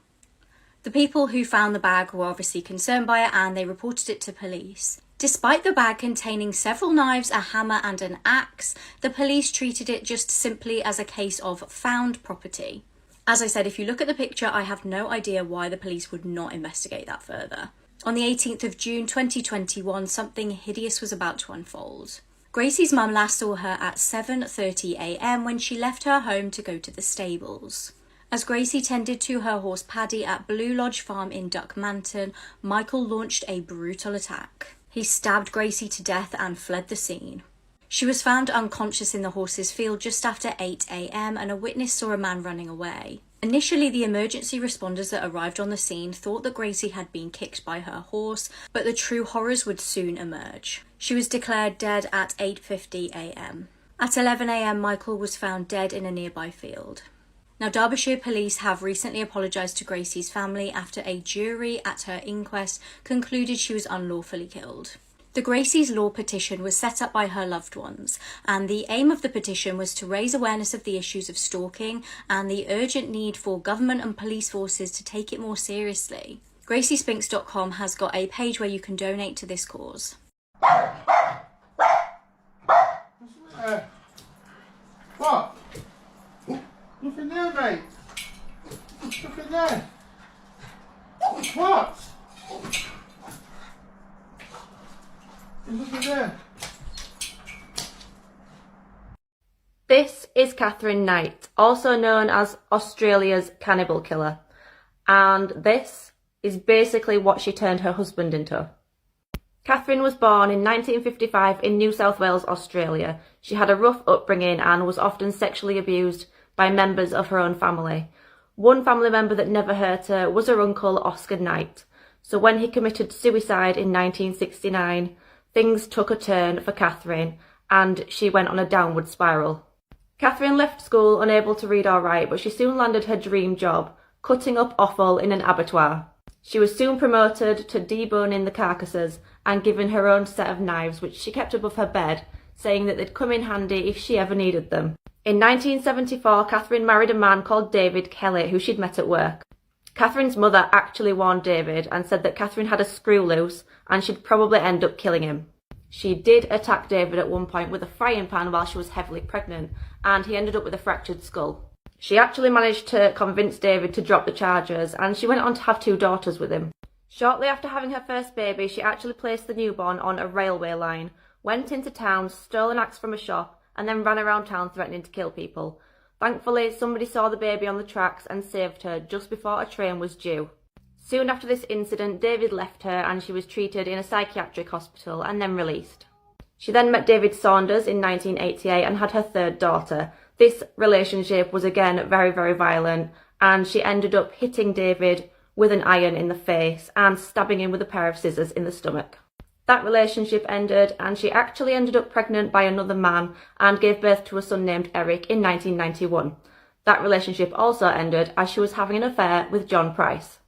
The people who found the bag were obviously concerned by it, and they reported it to police. Despite the bag containing several knives, a hammer and an axe, the police treated it just simply as a case of found property. As I said, if you look at the picture, I have no idea why the police would not investigate that further. On the 18th of June 2021, something hideous was about to unfold. Gracie's mum last saw her at 7:30 a.m. when she left her home to go to the stables. As Gracie tended to her horse Paddy at Blue Lodge Farm in Duckmanton, Michael launched a brutal attack. He stabbed Gracie to death and fled the scene. She was found unconscious in the horse's field just after 8 a.m. and a witness saw a man running away. Initially, the emergency responders that arrived on the scene thought that Gracie had been kicked by her horse, but the true horrors would soon emerge. She was declared dead at 8:50 a.m. At 11 a.m, Michael was found dead in a nearby field. Now, Derbyshire police have recently apologised to Gracie's family after a jury at her inquest concluded she was unlawfully killed. The Gracie's Law petition was set up by her loved ones, and the aim of the petition was to raise awareness of the issues of stalking and the urgent need for government and police forces to take it more seriously. GracieSpinks.com has got a page where you can donate to this cause. What? Nothing there, mate. Nothing there. What? There's nothing there. This is Catherine Knight, also known as Australia's cannibal killer, and this is basically what she turned her husband into. Catherine was born in 1955 in New South Wales, Australia. She had a rough upbringing and was often sexually abused by members of her own family. One family member that never hurt her was her uncle, Oscar Knight. So when he committed suicide in 1969, things took a turn for Catherine and she went on a downward spiral. Catherine left school unable to read or write, but she soon landed her dream job, cutting up offal in an abattoir. She was soon promoted to deboning the carcasses and given her own set of knives, which she kept above her bed, saying that they'd come in handy if she ever needed them. In 1974, Catherine married a man called David Kelly, who she'd met at work. Catherine's mother actually warned David and said that Catherine had a screw loose and she'd probably end up killing him. She did attack David at one point with a frying pan while she was heavily pregnant, and he ended up with a fractured skull. She actually managed to convince David to drop the charges, and she went on to have 2 daughters with him. Shortly after having her first baby, she actually placed the newborn on a railway line, went into town, stole an axe from a shop, and then ran around town threatening to kill people. Thankfully, somebody saw the baby on the tracks and saved her just before a train was due. Soon after this incident, David left her and she was treated in a psychiatric hospital and then released. She then met David Saunders in 1988 and had her 3rd daughter. This relationship was again very, very violent, and she ended up hitting David with an iron in the face and stabbing him with a pair of scissors in the stomach. That relationship ended, and she actually ended up pregnant by another man and gave birth to a son named Eric in 1991. That relationship also ended as she was having an affair with John Price.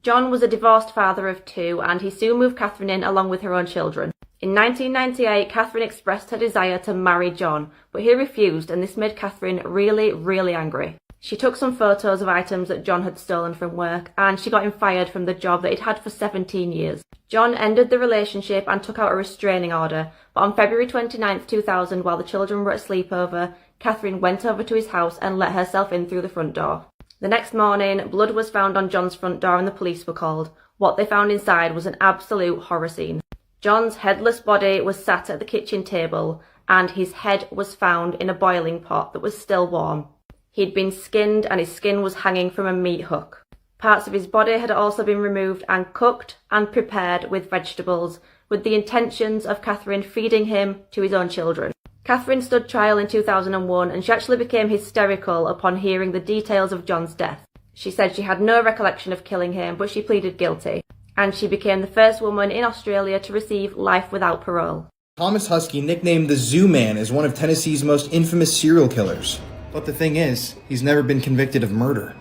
John was a divorced father of 2, and he soon moved Catherine in along with her own children. In 1998, Catherine expressed her desire to marry John, but he refused, and this made Catherine really, really angry. She took some photos of items that John had stolen from work, and she got him fired from the job that he'd had for 17 years. John ended the relationship and took out a restraining order, but on February 29, 2000, while the children were at sleepover, Catherine went over to his house and let herself in through the front door. The next morning, blood was found on John's front door and the police were called. What they found inside was an absolute horror scene. John's headless body was sat at the kitchen table, and his head was found in a boiling pot that was still warm. He'd been skinned and his skin was hanging from a meat hook. Parts of his body had also been removed and cooked and prepared with vegetables, with the intentions of Catherine feeding him to his own children. Catherine stood trial in 2001, and she actually became hysterical upon hearing the details of John's death. She said she had no recollection of killing him, but she pleaded guilty, and she became the first woman in Australia to receive life without parole. Thomas Husky, nicknamed the Zoo Man, is one of Tennessee's most infamous serial killers. But the thing is, he's never been convicted of murder.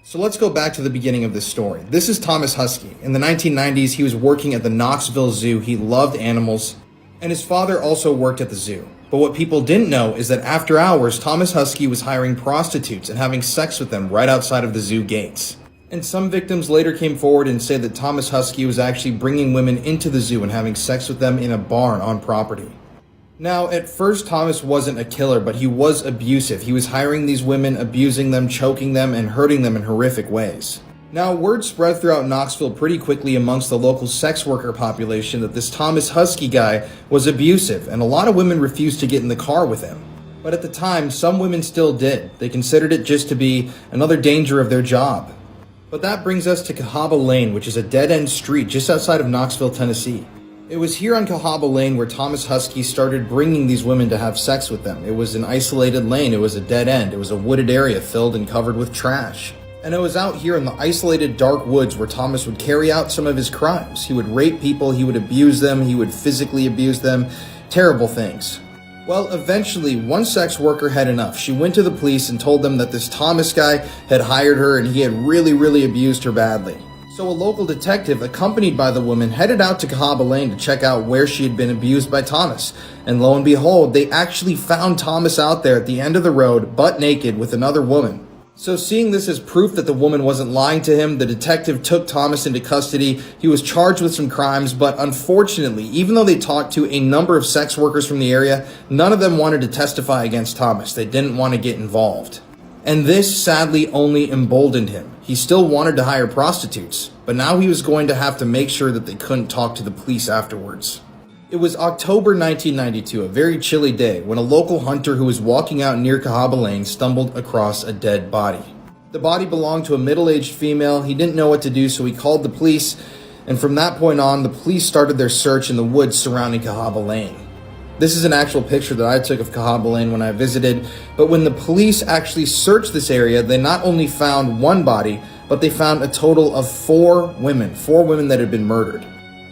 So let's go back to the beginning of this story. This is Thomas Husky. In the 1990s, he was working at the Knoxville Zoo. He loved animals, and his father also worked at the zoo. But what people didn't know is that after hours, Thomas Husky was hiring prostitutes and having sex with them right outside of the zoo gates. And some victims later came forward and said that Thomas Husky was actually bringing women into the zoo and having sex with them in a barn on property. Now, at first, Thomas wasn't a killer, but he was abusive. He was hiring these women, abusing them, choking them, and hurting them in horrific ways. Now, word spread throughout Knoxville pretty quickly amongst the local sex worker population that this Thomas Husky guy was abusive, and a lot of women refused to get in the car with him. But at the time, some women still did. They considered it just to be another danger of their job. But that brings us to Cahaba Lane, which is a dead-end street just outside of Knoxville, Tennessee. It was here on Cahaba Lane where Thomas Husky started bringing these women to have sex with them. It was an isolated lane, it was a dead end, it was a wooded area filled and covered with trash. And it was out here in the isolated dark woods where Thomas would carry out some of his crimes. He would rape people, he would abuse them, he would physically abuse them. Terrible things. Well, eventually, one sex worker had enough. She went to the police and told them that this Thomas guy had hired her and he had really abused her badly. So a local detective, accompanied by the woman, headed out to Cahaba Lane to check out where she had been abused by Thomas. And lo and behold, they actually found Thomas out there at the end of the road, butt naked, with another woman. So seeing this as proof that the woman wasn't lying to him, the detective took Thomas into custody. He was charged with some crimes, but unfortunately, even though they talked to a number of sex workers from the area, none of them wanted to testify against Thomas. They didn't want to get involved. And this sadly only emboldened him. He still wanted to hire prostitutes, but now he was going to have to make sure that they couldn't talk to the police afterwards. It was October 1992, a very chilly day, when a local hunter who was walking out near Cahaba Lane stumbled across a dead body. The body belonged to a middle-aged female. He didn't know what to do, so he called the police, and from that point on, the police started their search in the woods surrounding Cahaba Lane. This is an actual picture that I took of Cahaba Lane when I visited, but when the police actually searched this area, they not only found one body, but they found a total of four women that had been murdered.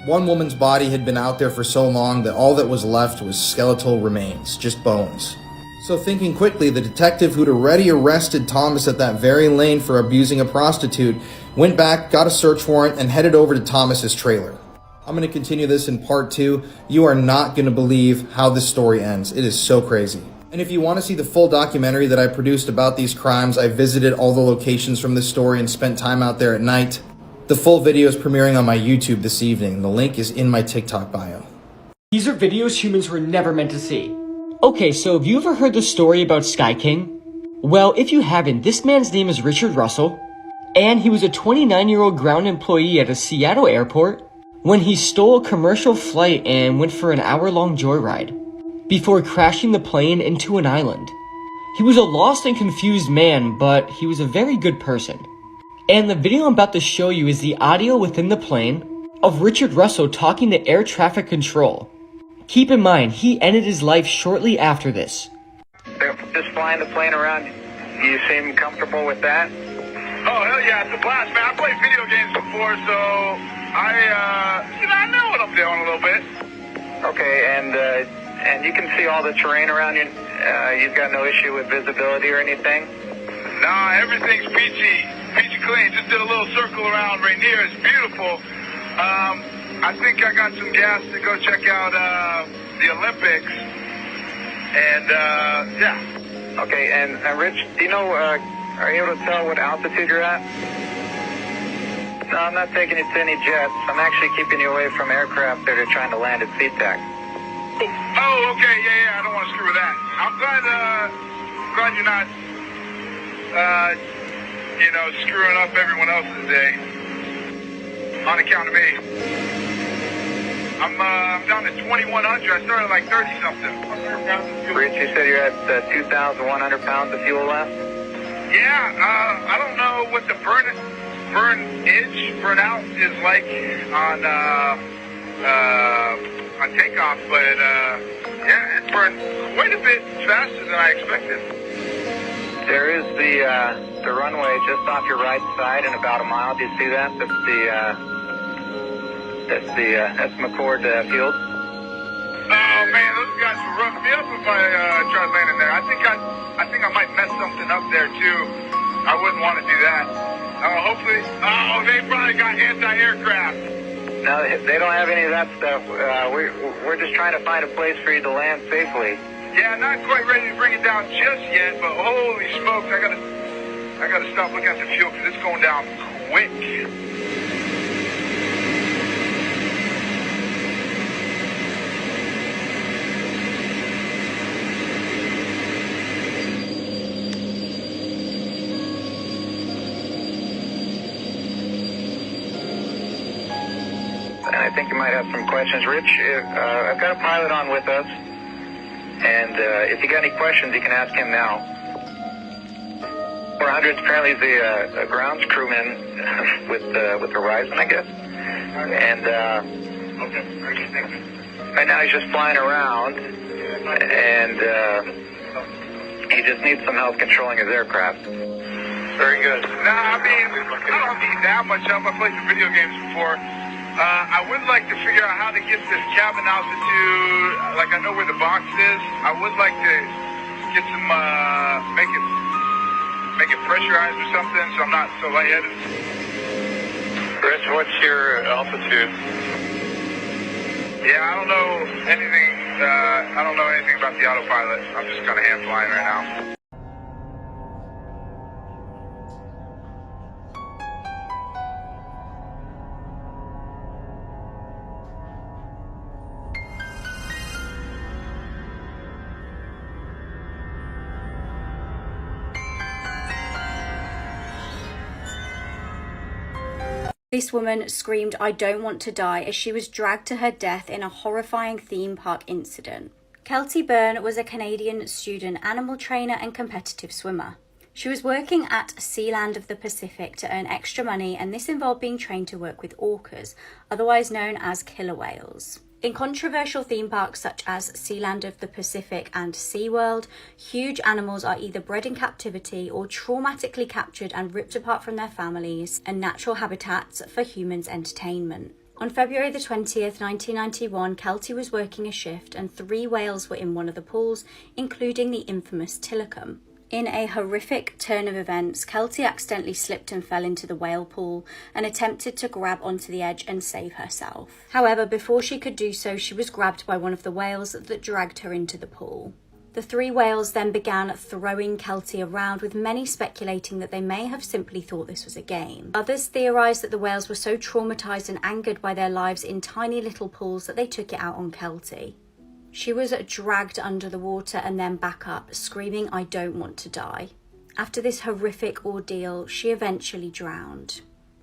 One woman's body had been out there for so long that all that was left was skeletal remains, just bones. So thinking quickly, the detective who'd already arrested Thomas at that very lane for abusing a prostitute went back, got a search warrant, and headed over to Thomas's trailer. I'm going to continue this in part 2. You are not going to believe how this story ends. It is so crazy. And if you want to see the full documentary that I produced about these crimes, I visited all the locations from this story and spent time out there at night. The full video is premiering on my YouTube this evening. The link is in my TikTok bio. These are videos humans were never meant to see. Okay, so have you ever heard the story about Sky King? Well, if you haven't, this man's name is Richard Russell, and he was a 29-year-old ground employee at a Seattle airport when he stole a commercial flight and went for an hour-long joyride before crashing the plane into an island. He was a lost and confused man, but he was a very good person. And the video I'm about to show you is the audio within the plane of Richard Russell talking to air traffic control. Keep in mind, he ended his life shortly after this. They're just flying the plane around. You seem comfortable with that? Oh, hell yeah, it's a blast, man. I played video games before, so I know what I'm doing a little bit. Okay, and you can see all the terrain around you. You've got no issue with visibility or anything? Nah, everything's peachy clean. Just did a little circle around Rainier. It's beautiful. I think I got some gas to go check out the Olympics. And yeah. Okay, and Rich, do you know, are you able to tell what altitude you're at? No, I'm not taking you to any jets. I'm actually keeping you away from aircraft that are trying to land at SeaTac. Oh, okay, yeah, I don't want to screw with that. I'm glad you're not, screwing up everyone else's day on account of me. I'm down to 2,100. I started like 30-something. Rich, you said you're at 2,100 pounds of fuel left? Yeah, I don't know what the burnout is like on takeoff, but yeah, it burned quite a bit faster than I expected. There is the runway just off your right side in about a mile. Do you see that? That's McCord Field. Oh man, those guys would rough me up if I tried landing there. I think I might mess something up there too. I wouldn't want to do that. Hopefully, they probably got anti-aircraft. No, they don't have any of that stuff. We're just trying to find a place for you to land safely. Yeah, not quite ready to bring it down just yet, but holy smokes, I gotta stop looking at the fuel because it's going down quick. I think you might have some questions. Rich, I've got a pilot on with us, and if you got any questions, you can ask him now. 400's apparently the grounds crewman with Horizon, I guess. And right now he's just flying around, and he just needs some help controlling his aircraft. Very good. Nah, I mean, I don't need that much help. I played some video games before. I would like to figure out how to get this cabin altitude. Like, I know where the box is. I would like to get some, make it pressurized or something so I'm not so lightheaded. Chris, what's your altitude? Yeah, I don't know anything. I don't know anything about the autopilot. I'm just kind of hand flying right now. This woman screamed, "I don't want to die," as she was dragged to her death in a horrifying theme park incident. Kelty Byrne was a Canadian student animal trainer and competitive swimmer. She was working at Sealand of the Pacific to earn extra money, and this involved being trained to work with orcas, otherwise known as killer whales. In controversial theme parks such as Sealand of the Pacific and SeaWorld, huge animals are either bred in captivity or traumatically captured and ripped apart from their families and natural habitats for humans' entertainment. On February the 20th, 1991, Kelty was working a shift and 3 whales were in one of the pools, including the infamous Tilikum. In a horrific turn of events, Kelty accidentally slipped and fell into the whale pool and attempted to grab onto the edge and save herself. However, before she could do so, she was grabbed by one of the whales that dragged her into the pool. The 3 whales then began throwing Kelty around, with many speculating that they may have simply thought this was a game. Others theorised that the whales were so traumatised and angered by their lives in tiny little pools that they took it out on Kelty. She was dragged under the water and then back up, screaming, "I don't want to die." After this horrific ordeal, she eventually drowned.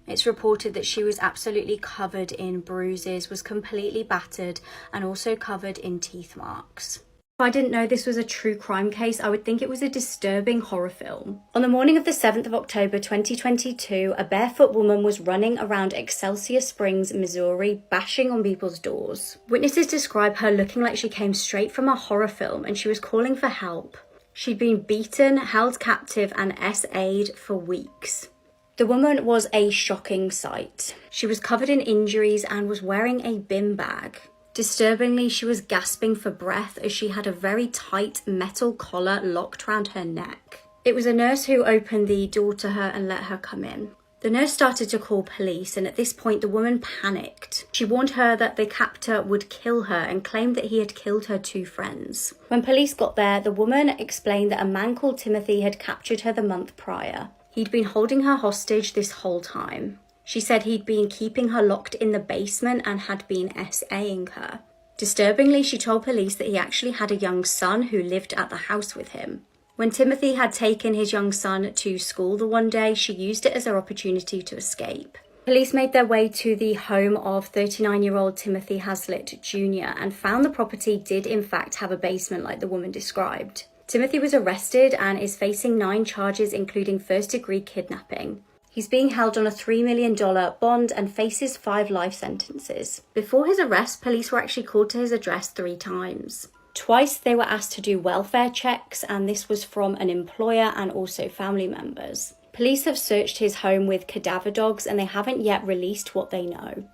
It's reported that she was absolutely covered in bruises, was completely battered, and also covered in teeth marks. If I didn't know this was a true crime case, I would think it was a disturbing horror film. On the morning of the 7th of October 2022, a barefoot woman was running around Excelsior Springs, Missouri, bashing on people's doors. Witnesses describe her looking like she came straight from a horror film, and she was calling for help. She'd been beaten, held captive, and SA'd for weeks. The woman was a shocking sight. She was covered in injuries and was wearing a bin bag. Disturbingly, she was gasping for breath as she had a very tight metal collar locked round her neck. It was a nurse who opened the door to her and let her come in. The nurse started to call police, and at this point the woman panicked. She warned her that the captor would kill her and claimed that he had killed her 2 friends. When police got there, the woman explained that a man called Timothy had captured her the month prior. He'd been holding her hostage this whole time. She said he'd been keeping her locked in the basement and had been SAing her. Disturbingly, she told police that he actually had a young son who lived at the house with him. When Timothy had taken his young son to school the one day, she used it as her opportunity to escape. Police made their way to the home of 39-year-old Timothy Haslett Jr. and found the property did in fact have a basement like the woman described. Timothy was arrested and is facing 9 charges, including first-degree kidnapping. He's being held on a $3 million bond and faces 5 life sentences. Before his arrest, police were actually called to his address 3 times. Twice they were asked to do welfare checks, and this was from an employer and also family members. Police have searched his home with cadaver dogs and they haven't yet released what they know.